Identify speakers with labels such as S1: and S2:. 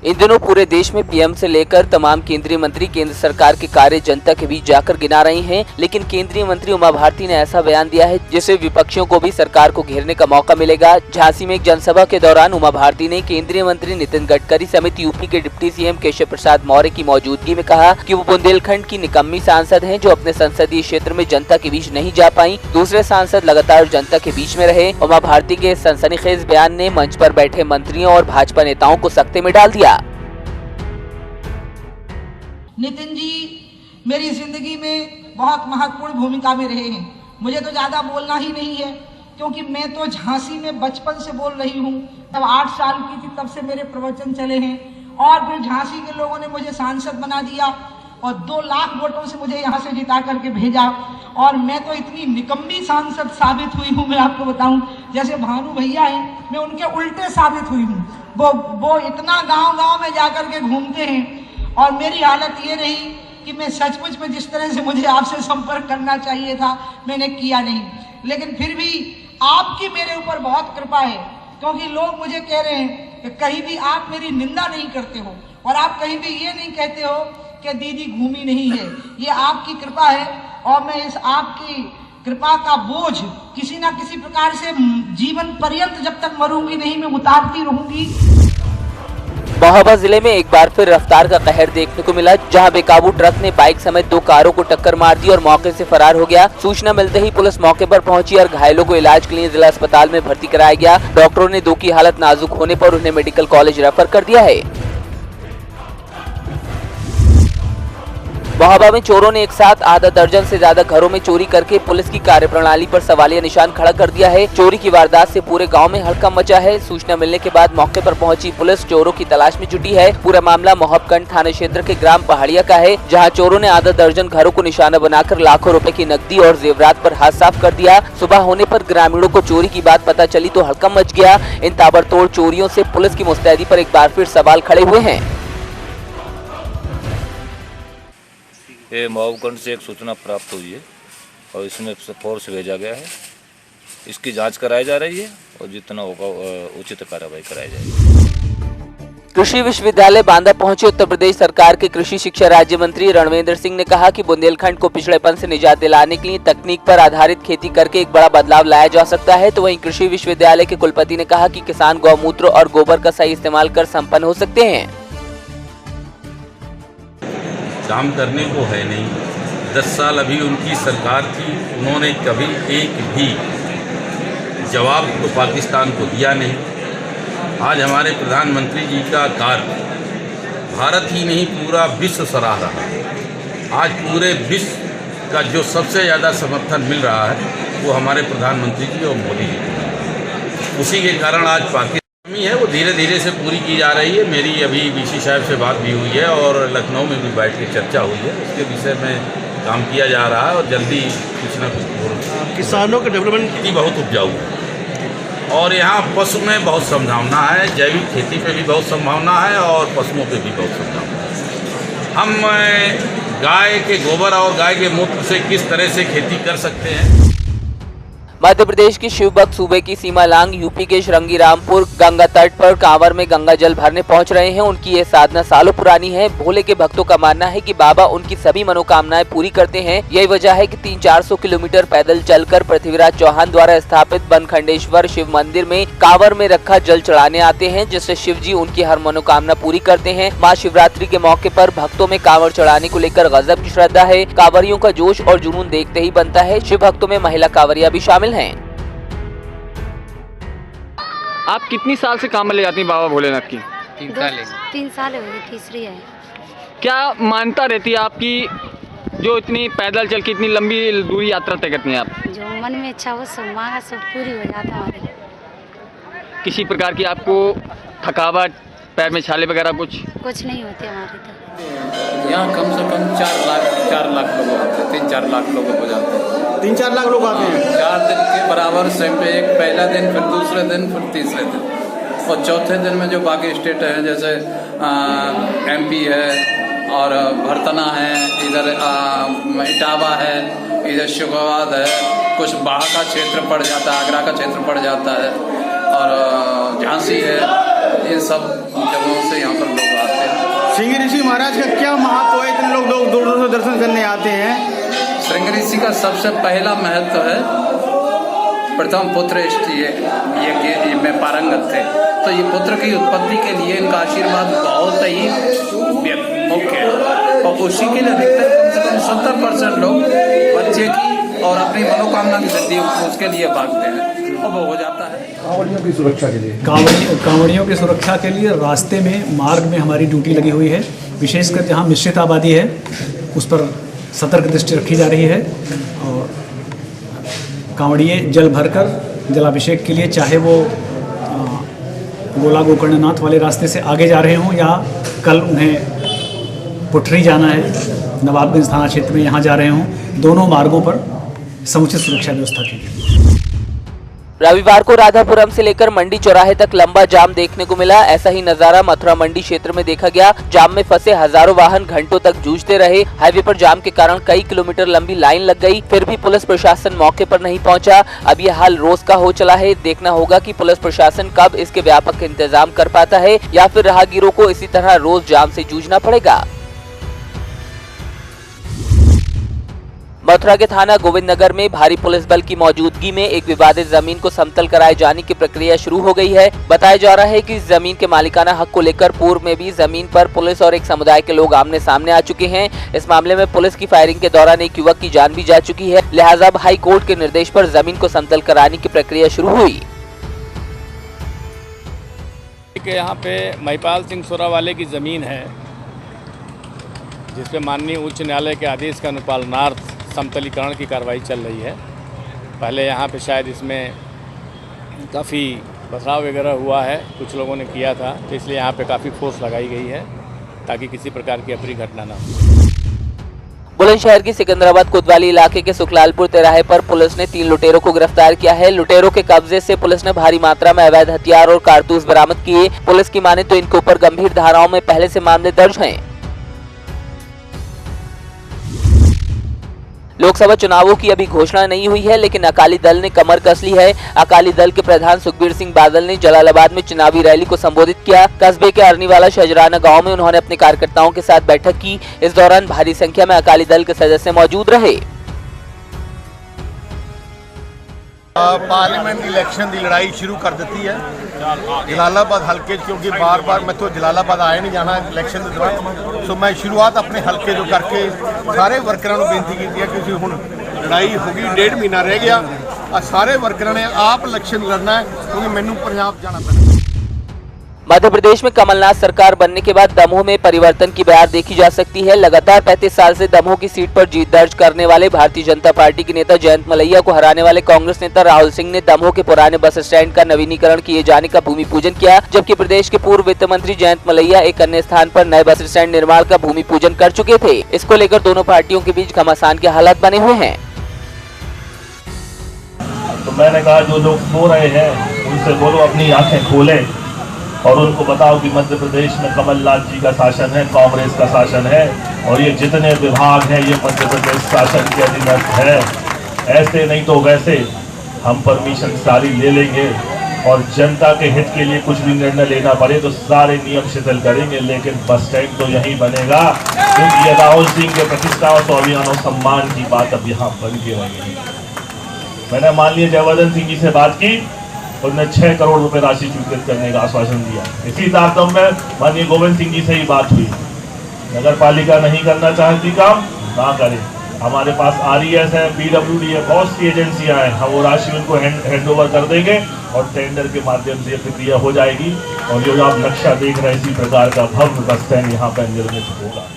S1: इन दिनों पूरे देश में पीएम से लेकर तमाम केंद्रीय मंत्री केंद्र सरकार के कार्य जनता के बीच जाकर गिना रहे हैं, लेकिन केंद्रीय मंत्री उमा भारती ने ऐसा बयान दिया है जिससे विपक्षियों को भी सरकार को घेरने का मौका मिलेगा। झांसी में एक जनसभा के दौरान उमा भारती ने केंद्रीय मंत्री नितिन गडकरी समेत यूपी के डिप्टी सीएम केशव प्रसाद मौर्य की मौजूदगी में कहा कि वो बुंदेलखंड की निकम्मी सांसद हैं जो अपने संसदीय क्षेत्र में जनता के बीच नहीं जा पाई। दूसरे सांसद लगातार जनता के बीच में रहे। उमा भारती के सनसनीखेज बयान ने मंच पर बैठे मंत्रियों और भाजपा नेताओं को सकते में डाल दिया।
S2: नितिन जी मेरी जिंदगी में बहुत महत्वपूर्ण भूमिका में रहे हैं। मुझे तो ज्यादा बोलना ही नहीं है क्योंकि मैं तो झांसी में बचपन से बोल रही हूँ। जब 8 साल की थी तब से मेरे प्रवचन चले हैं और फिर झांसी के लोगों ने मुझे सांसद बना दिया और 2 लाख वोटों से मुझे यहाँ से जिता करके भेजा और मैं तो इतनी निकम्मी सांसद साबित हुई हूँ। मैं आपको बताऊं, जैसे भानु भैया हैं मैं उनके उल्टे साबित हुई हूँ। वो इतना गांव में जाकर के घूमते हैं और मेरी हालत ये रही कि मैं सचमुच में जिस तरह से मुझे आपसे संपर्क करना चाहिए था मैंने किया नहीं, लेकिन फिर भी आपकी मेरे ऊपर बहुत कृपा है क्योंकि लोग मुझे कह रहे हैं कि कहीं भी आप मेरी निंदा नहीं करते हो और आप कहीं भी ये नहीं कहते हो कि दीदी घूमी नहीं है। ये आपकी कृपा है और मैं इस आपकी कृपा का बोझ किसी ना किसी प्रकार से जीवन पर्यंत जब तक मरूंगी नहीं मैं उतारती रहूंगी।
S1: महोबा जिले में एक बार फिर रफ्तार का कहर देखने को मिला, जहां बेकाबू ट्रक ने बाइक समेत 2 कारों को टक्कर मार दी और मौके से फरार हो गया। सूचना मिलते ही पुलिस मौके पर पहुंची और घायलों को इलाज के लिए जिला अस्पताल में भर्ती कराया गया। डॉक्टरों ने 2 की हालत नाजुक होने पर उन्हें मेडिकल कॉलेज रेफर कर दिया है। महोबा में चोरों ने एक साथ आधा दर्जन से ज्यादा घरों में चोरी करके पुलिस की कार्यप्रणाली पर सवालिया निशान खड़ा कर दिया है। चोरी की वारदात से पूरे गांव में हड़कंप मचा है। सूचना मिलने के बाद मौके पर पहुंची पुलिस चोरों की तलाश में जुटी है। पूरा मामला मोहबगंज थाना क्षेत्र के ग्राम पहाड़िया का है, जहां चोरों ने आधा दर्जन घरों को निशाना बनाकर लाखों रुपए की नकदी और जेवरात पर हाथ साफ कर दिया। सुबह होने पर ग्रामीणों को चोरी की बात पता चली तो हड़कंप मच गया। इन ताबड़तोड़ चोरियों से पुलिस की मुस्तैदी पर एक बार फिर सवाल खड़े हुए हैं।
S3: ये मोहबगंज से एक सूचना प्राप्त हुई है और इसमें फोर्स भेजा गया है। इसकी जांच कराई जा रही है और जितना होगा उचित कार्रवाई कराई जाएगी।
S1: कृषि विश्वविद्यालय बांदा पहुंचे उत्तर प्रदेश सरकार के कृषि शिक्षा राज्य मंत्री रणवेंद्र सिंह ने कहा कि बुंदेलखंड को पिछड़ेपन से निजात दिलाने के लिए तकनीक पर आधारित खेती करके एक बड़ा बदलाव लाया जा सकता है। तो वहीं कृषि विश्वविद्यालय के कुलपति ने कहा कि किसान गौमूत्र और गोबर का सही इस्तेमाल कर संपन्न हो सकते हैं।
S4: काम करने को है नहीं। 10 साल अभी उनकी सरकार थी, उन्होंने कभी एक भी जवाब तो पाकिस्तान को दिया नहीं। आज हमारे प्रधानमंत्री जी का कार्य भारत ही नहीं पूरा विश्व सराह रहा है। आज पूरे विश्व का जो सबसे ज़्यादा समर्थन मिल रहा है वो हमारे प्रधानमंत्री जी और मोदी जी। उसी के कारण आज पाकिस्तान है वो धीरे धीरे से पूरी की जा रही है। मेरी अभी डीसी साहब से बात भी हुई है और लखनऊ में भी बैठ के चर्चा हुई है। उसके विषय में काम किया जा रहा है और जल्दी कुछ न कुछ। किसानों के डेवलपमेंट की बहुत उपजाऊ है और यहाँ पशु में बहुत संभावना है। जैविक खेती पे भी बहुत संभावना है और पशुओं पे भी बहुत संभावना है। हम गाय के गोबर और गाय के मूत्र से किस तरह से खेती कर सकते हैं।
S1: मध्य प्रदेश के शिवभक्त सूबे की सीमा लांग यूपी के श्रृंगीरामपुर गंगा तट पर कांवर में गंगा जल भरने पहुंच रहे हैं। उनकी ये साधना सालों पुरानी है। भोले के भक्तों का मानना है कि बाबा उनकी सभी मनोकामनाएं पूरी करते हैं। यही वजह है कि 300-400 किलोमीटर पैदल चलकर पृथ्वीराज चौहान द्वारा स्थापित बनखंडेश्वर शिव मंदिर में कांवर में रखा जल चढ़ाने आते हैं, जिससे शिव जी उनकी हर मनोकामना पूरी करते हैं। महाशिवरात्रि के मौके पर भक्तों में कांवर चढ़ाने को लेकर गजब की श्रद्धा है। कांवरियों का जोश और जुनून देखते ही बनता है। शिव भक्तों में महिला कांवरिया भी शामिल हैं।
S5: आप कितनी साल से कांवर ले जाती हैं बाबा भोलेनाथ की?
S6: 3 साल हो गए, तीसरी है।
S5: क्या मान्यता रहती है आपकी जो इतनी पैदल चल के इतनी लंबी दूरी यात्रा तय करती हैं आप?
S6: जो मन में इच्छा हो सब मांगा सब पूरी हो जाता है हमारी।
S5: किसी प्रकार की आपको थकावट, पैर में छाले वगैरह
S6: कुछ नहीं होते हमारे तो।
S7: यहाँ कम से कम 4 लाख लोग आते हैं। 3-4 लाख लोग हो जाते हैं।
S8: 3-4 लाख लोग आते हैं।
S7: 4 दिन के बराबर सेम पे एक पहला दिन, फिर दूसरे दिन, फिर तीसरे दिन और चौथे दिन में जो बाकी स्टेट है जैसे MP है और भरतना है, इधर इटावा है, इधर शिकोवाद है, कुछ बाढ़ का क्षेत्र पड़ जाता है, आगरा का क्षेत्र पड़ जाता है और झांसी है। ये सब जगहों से यहाँ पर लोग
S8: श्रृंगी ऋषि महाराज का क्या महत्व है, इतने लोग दूर दूर से दर्शन करने आते हैं?
S7: श्रृंगी ऋषि का सबसे पहला महत्व है, प्रथम पुत्र ये में पारंगत थे, तो ये पुत्र की उत्पत्ति के लिए इनका आशीर्वाद बहुत ही मुख्य है। और उसी के लिए अधिकतर कम से कम 70% लोग बच्चे की और अपनी मनोकामना की सिद्धि उसके लिए भागते हैं और वो हो जाता है।
S9: कांवड़ियों की सुरक्षा के लिए
S10: कांवड़ियों की सुरक्षा के लिए रास्ते में, मार्ग में हमारी ड्यूटी लगी हुई है। विशेषकर जहाँ मिश्रित आबादी है उस पर सतर्क दृष्टि रखी जा रही है। और कांवड़िए जल भरकर जलाभिषेक के लिए, चाहे वो गोला गोकर्णनाथ वाले रास्ते से आगे जा रहे हों या कल उन्हें पुठरी जाना है, नवाबगंज थाना क्षेत्र में यहाँ जा रहे हों, दोनों मार्गों पर समुचित सुरक्षा व्यवस्था की गई।
S1: रविवार को राधापुरम से लेकर मंडी चौराहे तक लंबा जाम देखने को मिला। ऐसा ही नजारा मथुरा मंडी क्षेत्र में देखा गया। जाम में फंसे हजारों वाहन घंटों तक जूझते रहे। हाईवे पर जाम के कारण कई किलोमीटर लंबी लाइन लग गई, फिर भी पुलिस प्रशासन मौके पर नहीं पहुंचा। अब यह हाल रोज का हो चला है। देखना होगा कि पुलिस प्रशासन कब इसके व्यापक इंतजाम कर पाता है या फिर राहगीरों को इसी तरह रोज जाम से जूझना पड़ेगा। मथुरा के थाना गोविंद नगर में भारी पुलिस बल की मौजूदगी में एक विवादित जमीन को समतल कराए जाने की प्रक्रिया शुरू हो गई है। बताया जा रहा है कि इस जमीन के मालिकाना हक को लेकर पूर्व में भी जमीन पर पुलिस और एक समुदाय के लोग आमने सामने आ चुके हैं। इस मामले में पुलिस की फायरिंग के दौरान एक युवक की जान भी जा चुकी है। लिहाजा अब हाई कोर्ट के निर्देश पर जमीन को समतल कराने की प्रक्रिया शुरू हुई।
S11: यहाँ पे महिपाल सिंह सोरावाले की जमीन है, जिसपे माननीय उच्च न्यायालय के आदेश के अनुपालनार्थ समतलीकरण की कार्रवाई चल रही है। पहले यहाँ पे शायद इसमें काफ़ी बदलाव वगैरह हुआ है, कुछ लोगों ने किया था, तो इसलिए यहाँ पे काफ़ी फोर्स लगाई गई है ताकि किसी प्रकार की अप्रिय घटना ना हो।
S1: बुलंदशहर की सिकंदराबाद कोतवाली इलाके के सुखलालपुर तिराहे पर पुलिस ने 3 लुटेरों को गिरफ्तार किया है। लुटेरों के कब्जे से पुलिस ने भारी मात्रा में अवैध हथियार और कारतूस बरामद किए। पुलिस की माने तो इनके ऊपर गंभीर धाराओं में पहले से मामले दर्ज हैं। लोकसभा चुनावों की अभी घोषणा नहीं हुई है, लेकिन अकाली दल ने कमर कस ली है। अकाली दल के प्रधान सुखबीर सिंह बादल ने जलालाबाद में चुनावी रैली को संबोधित किया। कस्बे के अरनीवाला शजराना गांव में उन्होंने अपने कार्यकर्ताओं के साथ बैठक की। इस दौरान भारी संख्या में अकाली दल के सदस्य मौजूद रहे।
S9: पार्लियामेंट इलेक्शन की लड़ाई शुरू कर दी है जलालाबाद हल्के, क्योंकि बार बार मैं तो जलालाबाद आया नहीं जाना इलेक्शन के दौरान, सो मैं शुरुआत अपने हल्के जो करके सारे वर्करां नूं बेनती की है कि हुण लड़ाई होगी, 1.5 महीना रह गया, सारे वर्करां ने आप इलेक्शन लड़ना है क्योंकि मैनूं पंजाब जाना पैना।
S1: मध्य प्रदेश में कमलनाथ सरकार बनने के बाद दमोह में परिवर्तन की बयार देखी जा सकती है। लगातार 35 साल से दमोह की सीट पर जीत दर्ज करने वाले भारतीय जनता पार्टी के नेता जयंत मलैया को हराने वाले कांग्रेस नेता राहुल सिंह ने दमोह के पुराने बस स्टैंड का नवीनीकरण किए जाने का भूमि पूजन किया, जबकि प्रदेश के पूर्व वित्त मंत्री जयंत मलैया एक अन्य स्थान पर नए बस स्टैंड निर्माण का भूमि पूजन कर चुके थे। इसको लेकर दोनों पार्टियों के बीच घमासान के हालात बने हुए हैं।
S12: तो मैंने कहा जो लोग सो रहे हैं उनसे बोलो अपनी आंखें खोले और उनको बताओ कि मध्य प्रदेश में कमलनाथ जी का शासन है, कांग्रेस का शासन है और ये जितने विभाग हैं ये मध्य प्रदेश शासन के अधीनस्थ है। ऐसे नहीं तो वैसे हम परमिशन सारी ले लेंगे और जनता के हित के लिए कुछ भी निर्णय लेना पड़े तो सारे नियम शिथिल करेंगे, लेकिन बस स्टैंड तो यहीं बनेगा क्योंकि ये राहुल सिंह के प्रतिष्ठा और स्वाभिमान और सम्मान की बात अब यहाँ बन के रहेगी। मैंने माननीय जयवर्धन सिंह जी से बात की, उन्होंने 6 करोड़ रुपए राशि स्वीकृत करने का आश्वासन दिया। इसी तारतम्य में माननीय गोविंद सिंह जी से ही बात हुई, नगर पालिका नहीं करना चाहती काम ना करे, हमारे पास RES है, PWD है, बहुत सी एजेंसियां हैं, हम वो राशि उनको हैंड ओवर कर देंगे और टेंडर के माध्यम से प्रक्रिया हो जाएगी और जो आप नक्शा देख रहे हैं इसी प्रकार का भव्य बस स्टैंड यहाँ पर निर्मित होगा।